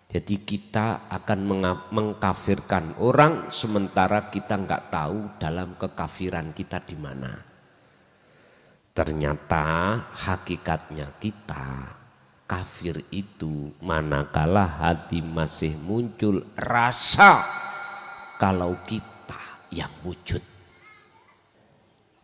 Jadi kita akan mengkafirkan orang sementara kita nggak tahu dalam kekafiran kita di mana. Ternyata hakikatnya kita kafir itu manakala hati masih muncul rasa kalau kita yang wujud.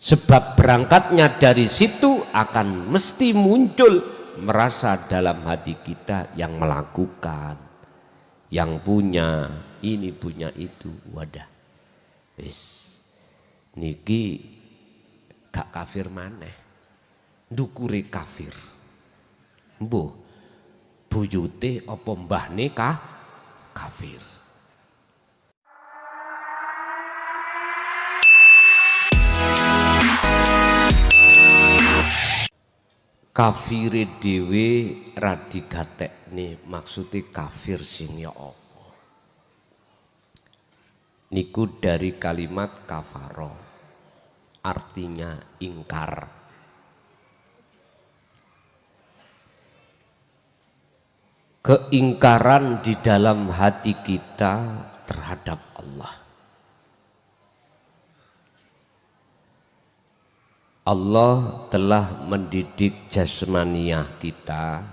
Sebab berangkatnya dari situ akan mesti muncul merasa dalam hati kita yang melakukan, yang punya ini punya itu. Wadah, niki gak kafir maneh, ndukure kafir. Mbuh buyute apa mbahne kafir. Kafire dhewe ra digatekne, maksude kafir sing ya apa. Niku dari kalimat kafaro, artinya ingkar. Keingkaran di dalam hati kita terhadap Allah. Allah telah mendidik jasmaniah kita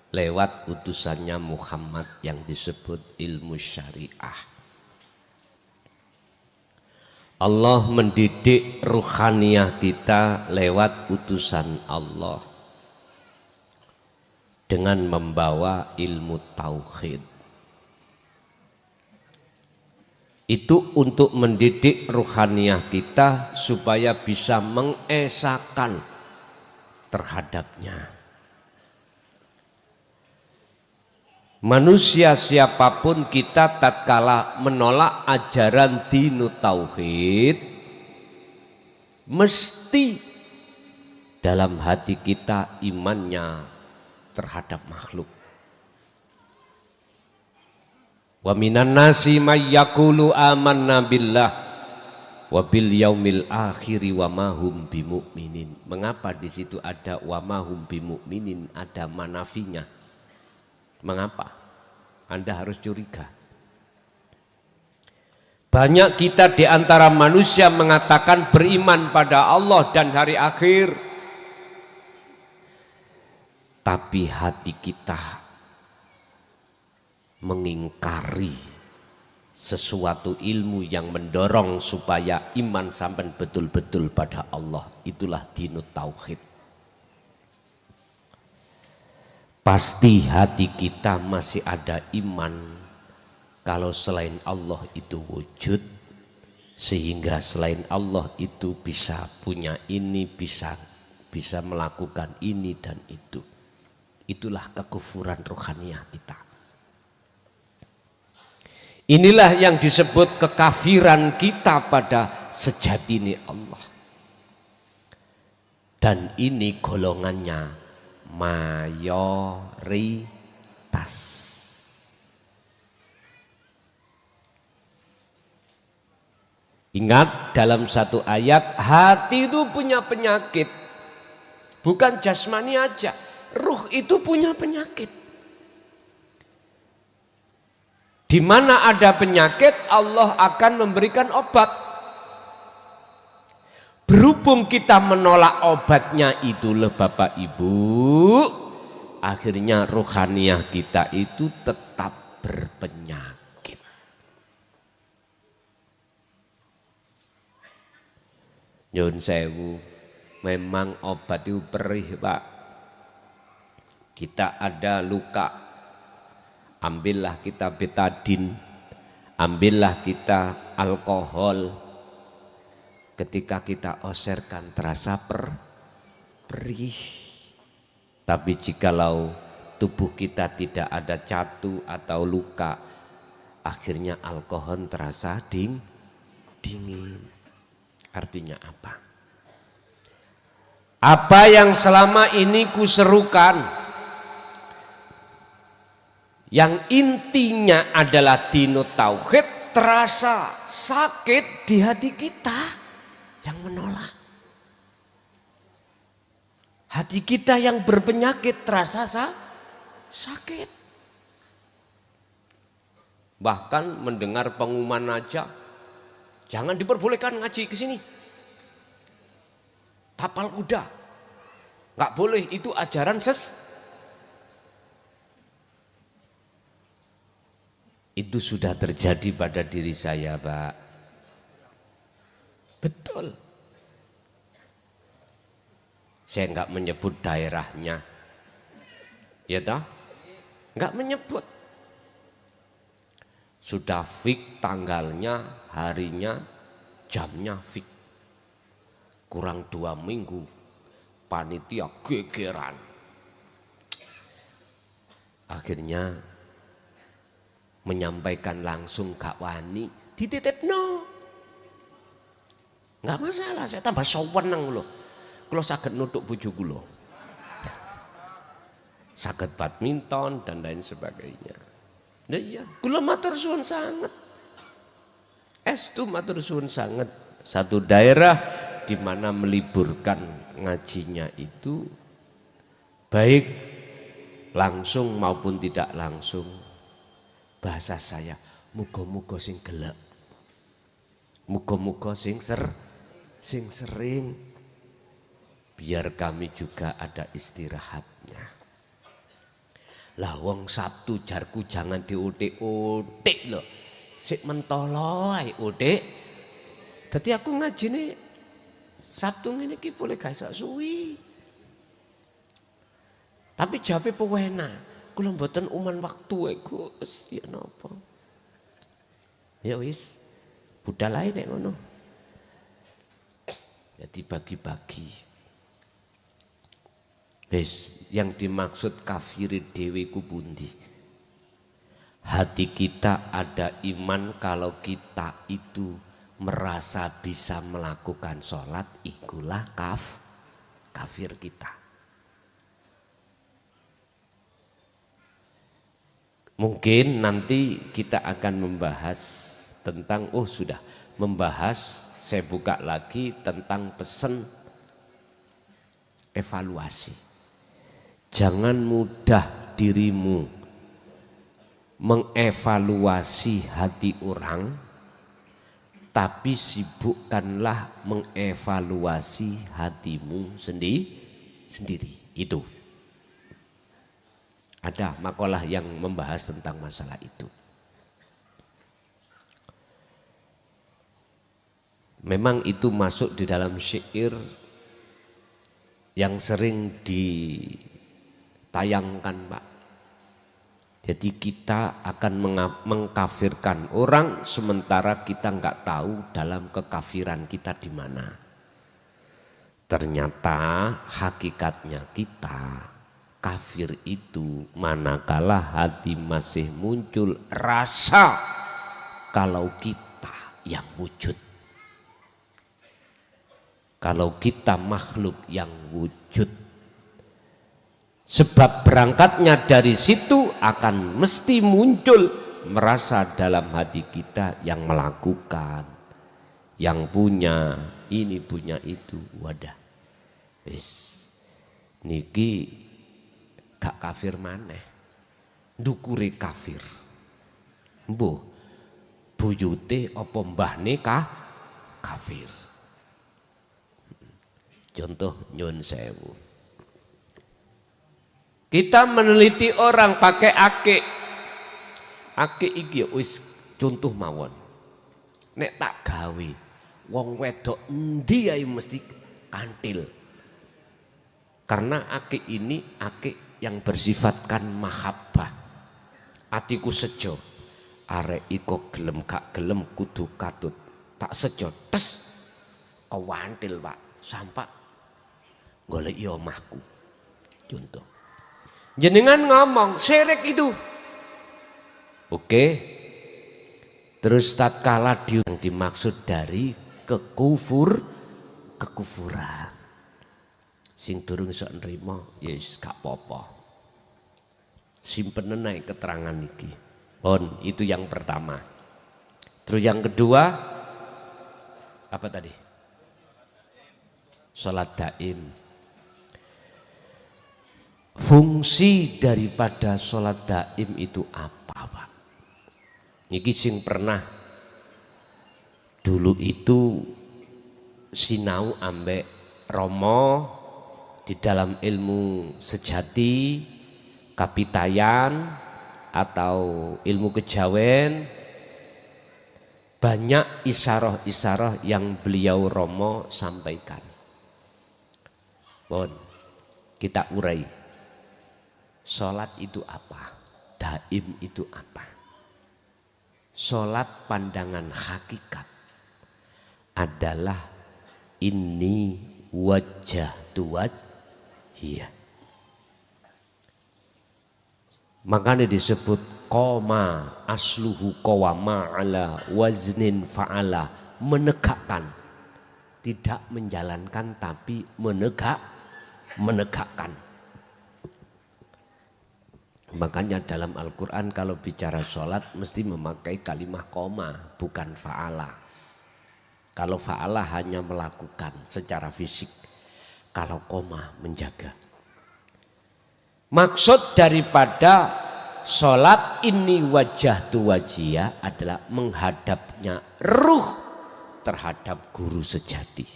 lewat utusannya Muhammad yang disebut ilmu syariah. Allah mendidik ruhaniah kita lewat utusan Allah dengan membawa ilmu tauhid. Itu untuk mendidik ruhaniah kita supaya bisa mengesahkan terhadapnya. Manusia siapapun kita tatkala menolak ajaran dinu tauhid, mesti dalam hati kita imannya terhadap makhluk. Wa minan nasi may yaqulu amanna billah wa bil yaumil akhiri wa ma hum bimu'minin. Mengapa di situ ada wa ma hum bimu'minin, ada manafinya? Mengapa? Anda harus curiga. Banyak kita di antara manusia mengatakan beriman pada Allah dan hari akhir, tapi hati kita mengingkari sesuatu ilmu yang mendorong supaya iman sampai betul-betul pada Allah. Itulah dinut tauhid. Pasti hati kita masih ada iman kalau selain Allah itu wujud, sehingga selain Allah itu bisa punya ini, bisa melakukan ini dan itu. Itulah kekufuran rohaniah kita. Inilah yang disebut kekafiran kita pada sejatine Allah. Dan ini golongannya mayoritas. Ingat dalam satu ayat, hati itu punya penyakit. Bukan jasmani aja, ruh itu punya penyakit. Di mana ada penyakit, Allah akan memberikan obat. Berhubung kita menolak obatnya itu loh Bapak Ibu, akhirnya rohaniah kita itu tetap berpenyakit. Nyun sewu, memang obat itu perih Pak. Kita ada luka, ambillah kita betadin, ambillah kita alkohol. Ketika kita oserkan terasa perih. Tapi jikalau tubuh kita tidak ada catu atau luka, akhirnya alkohol terasa dingin. Artinya apa? Apa yang selama ini kuserukan, yang intinya adalah dinut tauhid, terasa sakit di hati kita yang menolak. Hati kita yang berpenyakit terasa sakit. Bahkan mendengar pengumuman aja, jangan diperbolehkan ngaji ke sini. Tapal kuda, nggak boleh, itu ajaran Itu sudah terjadi pada diri saya, Pak. Betul. Saya nggak menyebut daerahnya, ya toh, nggak menyebut. Sudah fix tanggalnya, harinya, jamnya fix. Kurang 2 minggu, panitia gegeran. Akhirnya menyampaikan langsung gak wani, dititipno. Nggak masalah, saya tambah seneng loh. Kalau saged nutuk bojo kula, saged badminton dan lain sebagainya. Nah iya, kula matur suwun sangat. Estu matur suwun sangat. Satu daerah di mana meliburkan ngajinya itu baik langsung maupun tidak langsung. Bahasa saya, muga-muga sing gelek. Muga-muga sing sering. Biar kami juga ada istirahatnya. Lah wong Sabtu jarku jangan diotek-otek loh. Sik mentolo ae otek. Dadi aku ngajine Sabtu ngene iki boleh gak sak suwi. Tapi jawabe pewenak. Kula mboten uman waktu Gus, ya napa. Ya wis, budal ae nek ngono. Jadi bagi-bagi. Yang dimaksud kafir dewe ku pundi? Hati kita ada iman kalau kita itu merasa bisa melakukan sholat, ikulah kafir kita. Mungkin nanti kita akan membahas tentang, saya buka lagi tentang pesan evaluasi. Jangan mudah dirimu mengevaluasi hati orang, tapi sibukkanlah mengevaluasi hatimu sendiri. Itu ada makalah yang membahas tentang masalah itu. Memang itu masuk di dalam syair yang sering ditayangkan, Pak. Jadi kita akan mengkafirkan orang sementara kita nggak tahu dalam kekafiran kita di mana. Ternyata hakikatnya kita kafir itu manakala hati masih muncul rasa kalau kita yang wujud. Kalau kita makhluk yang wujud. Sebab berangkatnya dari situ akan mesti muncul merasa dalam hati kita yang melakukan, yang punya ini punya itu. Wadah, niki gak kafir maneh, ndukure kafir. Mbuh buyute apa mbahne kafir. Contoh nyun sewu. Kita meneliti orang pakai ake. Ake iki wis contoh mawon. Nek tak gawe wong wedok endi ae mesti kantil. Karena ake ini ake yang bersifatkan mahabbah. Atiku sejo. Arek iko gelem gak gelem kudu katut. Tak sejo tes kewantil, Pak. Sampak golek omahku. Contoh. Jenengan ngomong syirik itu. Oke. Terus tatkala yang dimaksud dari kekufuran. Sing durung iso nrimo ya wis gak apa-apa. Simpen ae keterangan iki. Itu yang pertama. Terus yang kedua apa tadi? Salat daim. Fungsi daripada sholat daim itu apa, Pak? Niki sing pernah dulu itu sinau ambek Romo di dalam ilmu sejati, kapitayan atau ilmu kejawen, banyak isyarah-isyarah yang beliau Romo sampaikan. Bon, kita urai. Sholat itu apa? Daim itu apa? Sholat pandangan hakikat adalah ini wajah tuwaj. Iya. Makanya disebut koma asluhu qawama ala waznin fa'ala, menegakkan, tidak menjalankan tapi menegakkan. Makanya dalam Al-Quran kalau bicara sholat mesti memakai kalimah koma, bukan fa'ala. Kalau fa'ala hanya melakukan secara fisik, kalau koma menjaga. Maksud daripada sholat ini wajah tu wajiyah adalah menghadapnya ruh terhadap guru sejati.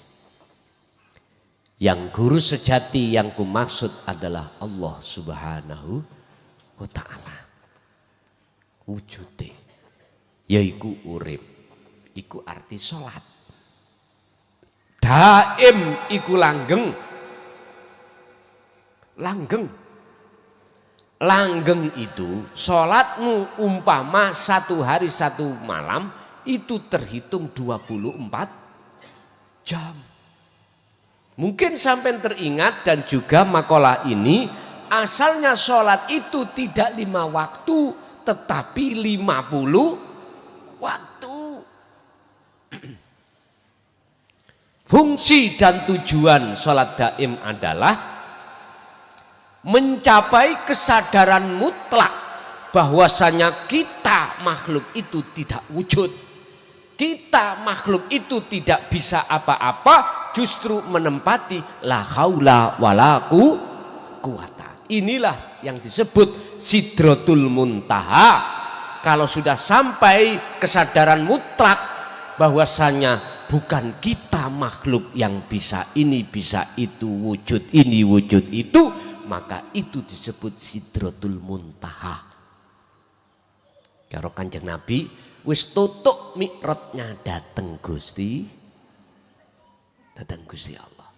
Yang guru sejati yang kumaksud adalah Allah Subhanahu wa ta'ala. Wujude yaiku urip, iku arti sholat. Daim iku langgeng. Langgeng itu sholatmu umpama 1 hari 1 malam itu terhitung 24 jam. Mungkin sampai teringat dan juga makalah ini asalnya sholat itu tidak 5 waktu tetapi 50 waktu. Fungsi dan tujuan sholat daim adalah mencapai kesadaran mutlak bahwasanya kita makhluk itu tidak wujud. Kita makhluk itu tidak bisa apa-apa, justru menempati la haula wala quwata. Inilah yang disebut sidratul muntaha. Kalau sudah sampai kesadaran mutlak bahwasanya bukan kita makhluk yang bisa ini bisa itu, wujud ini wujud itu, maka itu disebut sidratul muntaha. Karo Kanjeng Nabi wis tutuk mi'rajnya dateng Gusti Allah.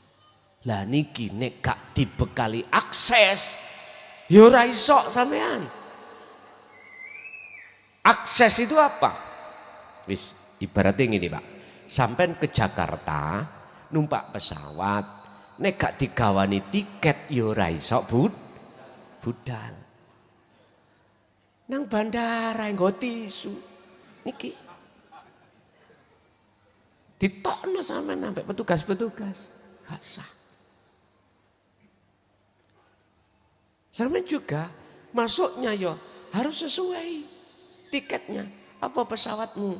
Lah niki nek gak dibekali akses ya ora iso sampean. Akses itu apa? Wis ibaratnya gini Pak, sampean ke Jakarta numpak pesawat, nek gak digawani tiket ya ora iso budal. Nang bandara nggo tisu niki ditokno sampean sampai petugas-petugas gak sah. Sampean juga masuknya ya harus sesuai tiketnya. Apa pesawatmu?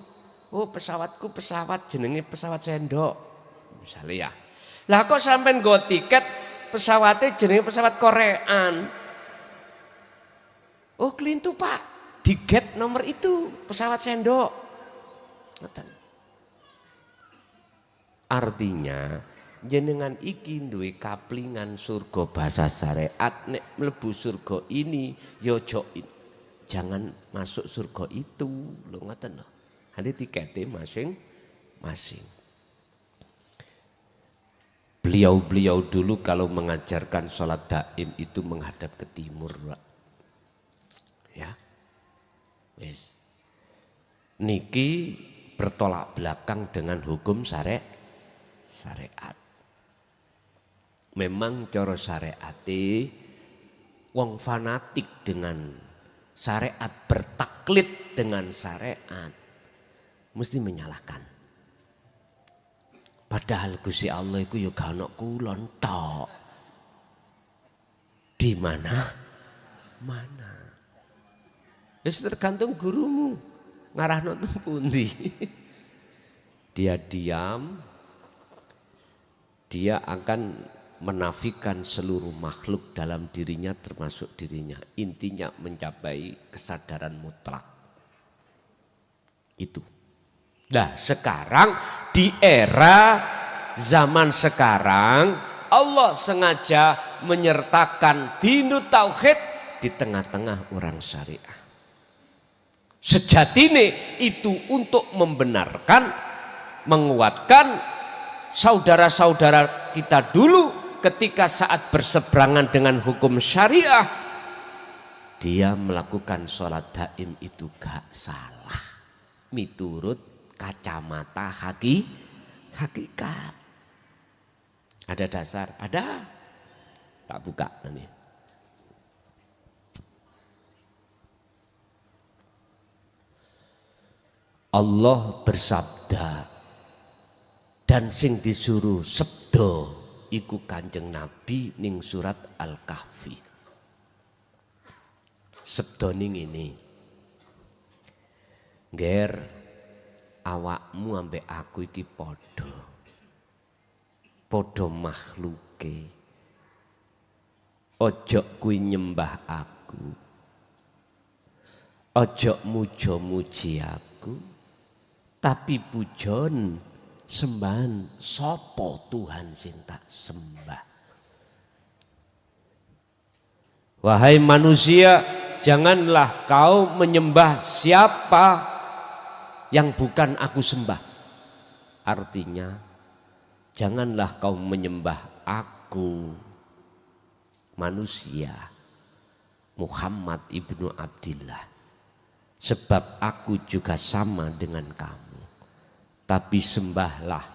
Oh pesawatku pesawat jenenge pesawat sendok misalnya ya. Lah kok sampean nggo tiket pesawatnya jenenge pesawat Korean. Oh kelintu Pak, di gate nomor itu pesawat sendok. Artinya jenengan iki duwe kaplingan surga bahasa syariat, nek mlebu surga ini yo jangan masuk surga itu lho ngoten lho. Ada tiketnya masing-masing. Beliau dulu kalau mengajarkan sholat daim itu menghadap ke timur, Pak. Ya. Wis. Niki bertolak belakang dengan hukum syariat. Memang cara syariate wong fanatik dengan syariat, bertaklid dengan syariat mesti menyalahkan. Padahal Gusti Allah iku ya gak ono kulon tok. Di mana? Wis tergantung gurumu ngarahno teng pundi. Dia diam, dia akan menafikan seluruh makhluk dalam dirinya termasuk dirinya. Intinya mencapai kesadaran mutlak. Itu. Nah sekarang di era zaman sekarang Allah sengaja menyertakan dinut tauhid di tengah-tengah orang syariah. Sejatine itu untuk membenarkan, menguatkan saudara-saudara kita dulu ketika saat berseberangan dengan hukum syariah, dia melakukan sholat daim itu gak salah miturut kacamata hakikat. Ada dasar? Ada. Tak buka nanti. Allah bersabda dan sing disuruh sabda iku Kanjeng Nabi ning surat Al-Kahfi. Sabda ning ini. Nger awakmu ambek aku iki padha. Padha makhluke. Ojo kuwi nyembah aku. Ojo muja-muji aku. Tapi pujon sembahan sopo Tuhan sing tak sembah. Wahai manusia, janganlah kau menyembah siapa yang bukan aku sembah. Artinya janganlah kau menyembah aku manusia Muhammad ibnu Abdillah, sebab aku juga sama dengan kamu. Tapi sembahlah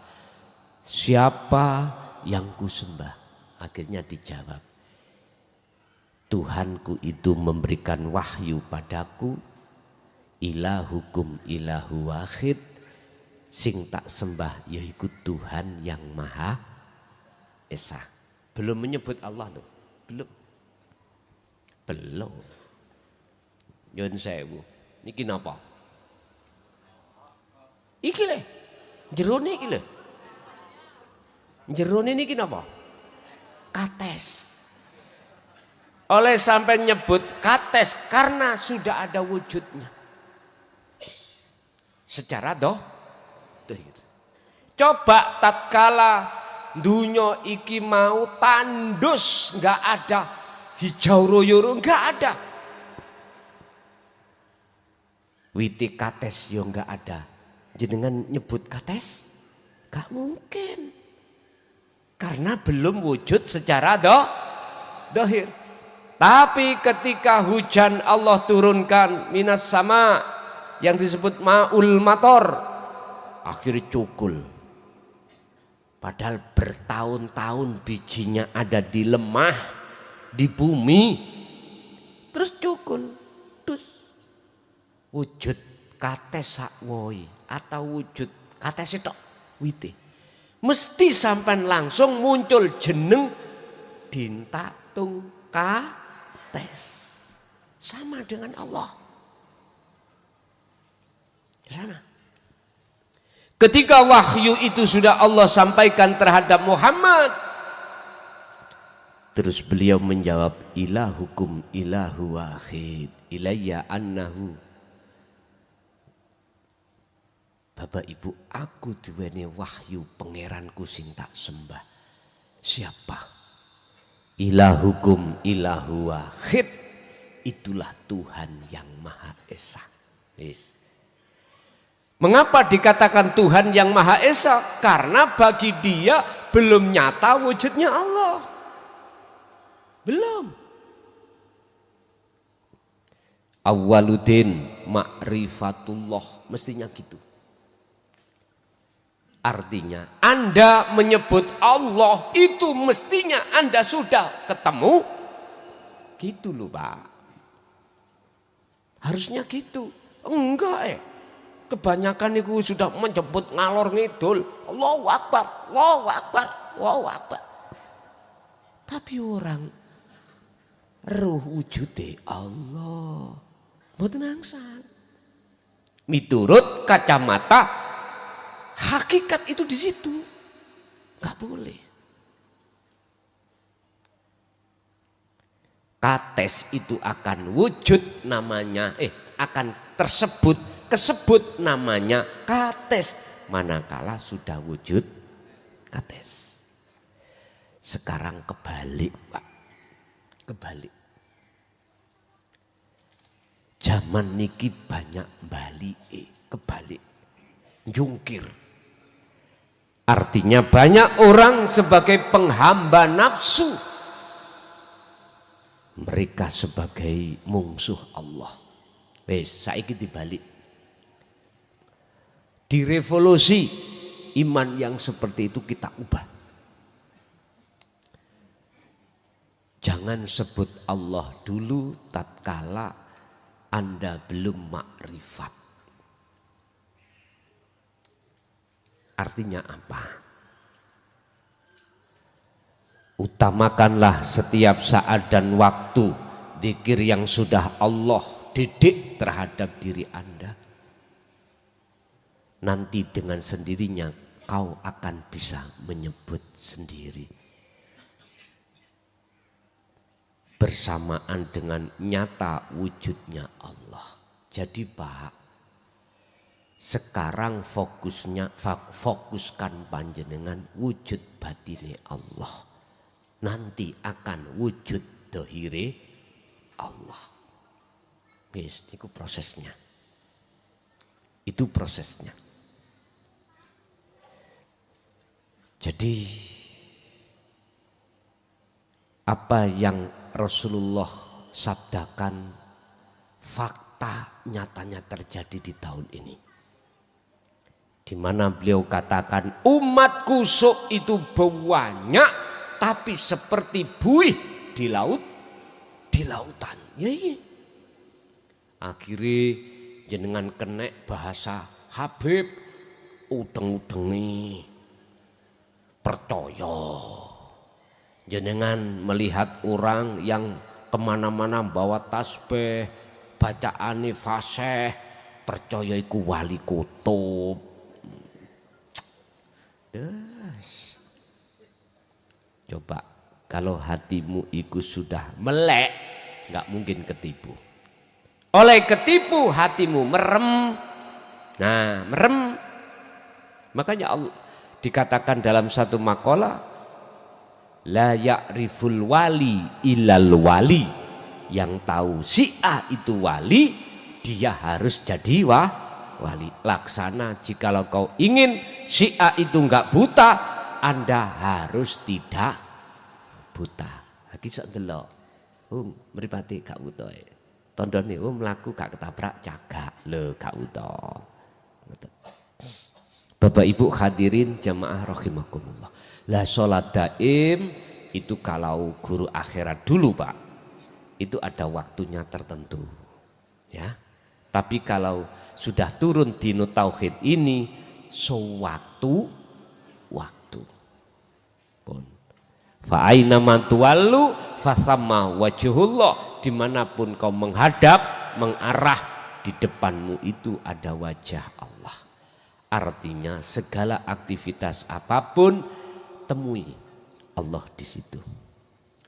siapa yang ku sembah. Akhirnya dijawab, Tuhanku itu memberikan wahyu padaku, ilahukum ilahu wahid, sing tak sembah yaitu Tuhan yang Maha Esa. Belum menyebut Allah loh, belum. Nyun sewu, niki napa? Iki le, jerone iki lho. Jerone niki napa? Kates. Oleh sampai nyebut kates karena sudah ada wujudnya. Secara coba tatkala dunya iki mau tandus, nggak ada hijau royoro, nggak ada. Witi kates yo nggak ada. Jenengan nyebut kates? Gak mungkin. Karena belum wujud secara dohir. Tapi ketika hujan Allah turunkan minas sama yang disebut ma'ul mator, akhirnya cukul. Padahal bertahun-tahun bijinya ada di lemah, di bumi, terus cukul. Terus wujud kates sakwoi atau wujud kates itu wite. Mesti sampai langsung muncul jeneng dintatung kates. Sama dengan Allah. Sama. Ketika wahyu itu sudah Allah sampaikan terhadap Muhammad, terus beliau menjawab, ilahukum ilahu wahid, ilayya annahu. Bapak Ibu, aku duweni wahyu pangeranku sing tak sembah. Siapa? Ilahukum ilahu wahid. Itulah Tuhan yang Maha Esa. Yes. Mengapa dikatakan Tuhan yang Maha Esa? Karena bagi dia belum nyata wujudnya Allah. Belum. Awwaluddin ma'rifatullah, mestinya gitu. Artinya Anda menyebut Allah itu mestinya Anda sudah ketemu. Gitu loh Pak. Harusnya gitu. Enggak kebanyakan itu sudah menyebut ngalor ngidul. Allahu Akbar, Allahu Akbar, Allahu Akbar. Tapi orang ruh wujude Allah mboten angsal. Miturut kacamata hakikat itu di situ, nggak boleh. Kates itu akan wujud namanya, akan tersebut kesebut namanya kates manakala sudah wujud kates. Sekarang kebalik Pak, kebalik. Zaman niki banyak balik, kebalik, jungkir. Artinya banyak orang sebagai penghamba nafsu, mereka sebagai mungsuh Allah. Wes, saiki dibalik. Direvolusi, iman yang seperti itu kita ubah. Jangan sebut Allah dulu tatkala Anda belum makrifat. Artinya apa? Utamakanlah setiap saat dan waktu zikir yang sudah Allah didik terhadap diri Anda. Nanti dengan sendirinya kau akan bisa menyebut sendiri. Bersamaan dengan nyata wujudnya Allah. Jadi Pak, sekarang fokuskan panjenengan wujud batine Allah. Nanti akan wujud dohire Allah. Yes, itu prosesnya. Itu prosesnya. Jadi apa yang Rasulullah sabdakan fakta nyatanya terjadi di tahun ini. Di mana beliau katakan umatku sok itu banyak tapi seperti buih di laut, di lautan. Ya, iya. Akhirnya jenengan kenek bahasa Habib udeng-udengi percaya. Jenengan melihat orang yang kemana-mana bawa tasbih, bacaane fasih, percaya iku wali kutub. Yes. Coba kalau hatimu iku sudah melek, nggak mungkin ketipu. Oleh ketipu hatimu merem. Nah, merem. Makanya Allah dikatakan dalam satu makalah, la ya'riful wali illal wali. Yang tahu si A itu wali, dia harus jadi wali. Laksana jikalau kau ingin si A itu enggak buta, Anda harus tidak buta. Lagi sak delok. Mripate gak buta. Tandane mlaku gak ketabrak cagak. Lho gak buta. Bapak Ibu hadirin jamaah rahimakumullah. Lah sholat daim itu kalau guru akhirat dulu Pak, itu ada waktunya tertentu, ya. Tapi kalau sudah turun dino tauhid ini, sewaktu waktu. Pun. Fa aina man tuwallu fasamma wajhullah. Dimanapun kau menghadap, mengarah, di depanmu itu ada wajah Allah. Artinya segala aktivitas apapun temui Allah di situ.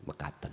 Mekaten.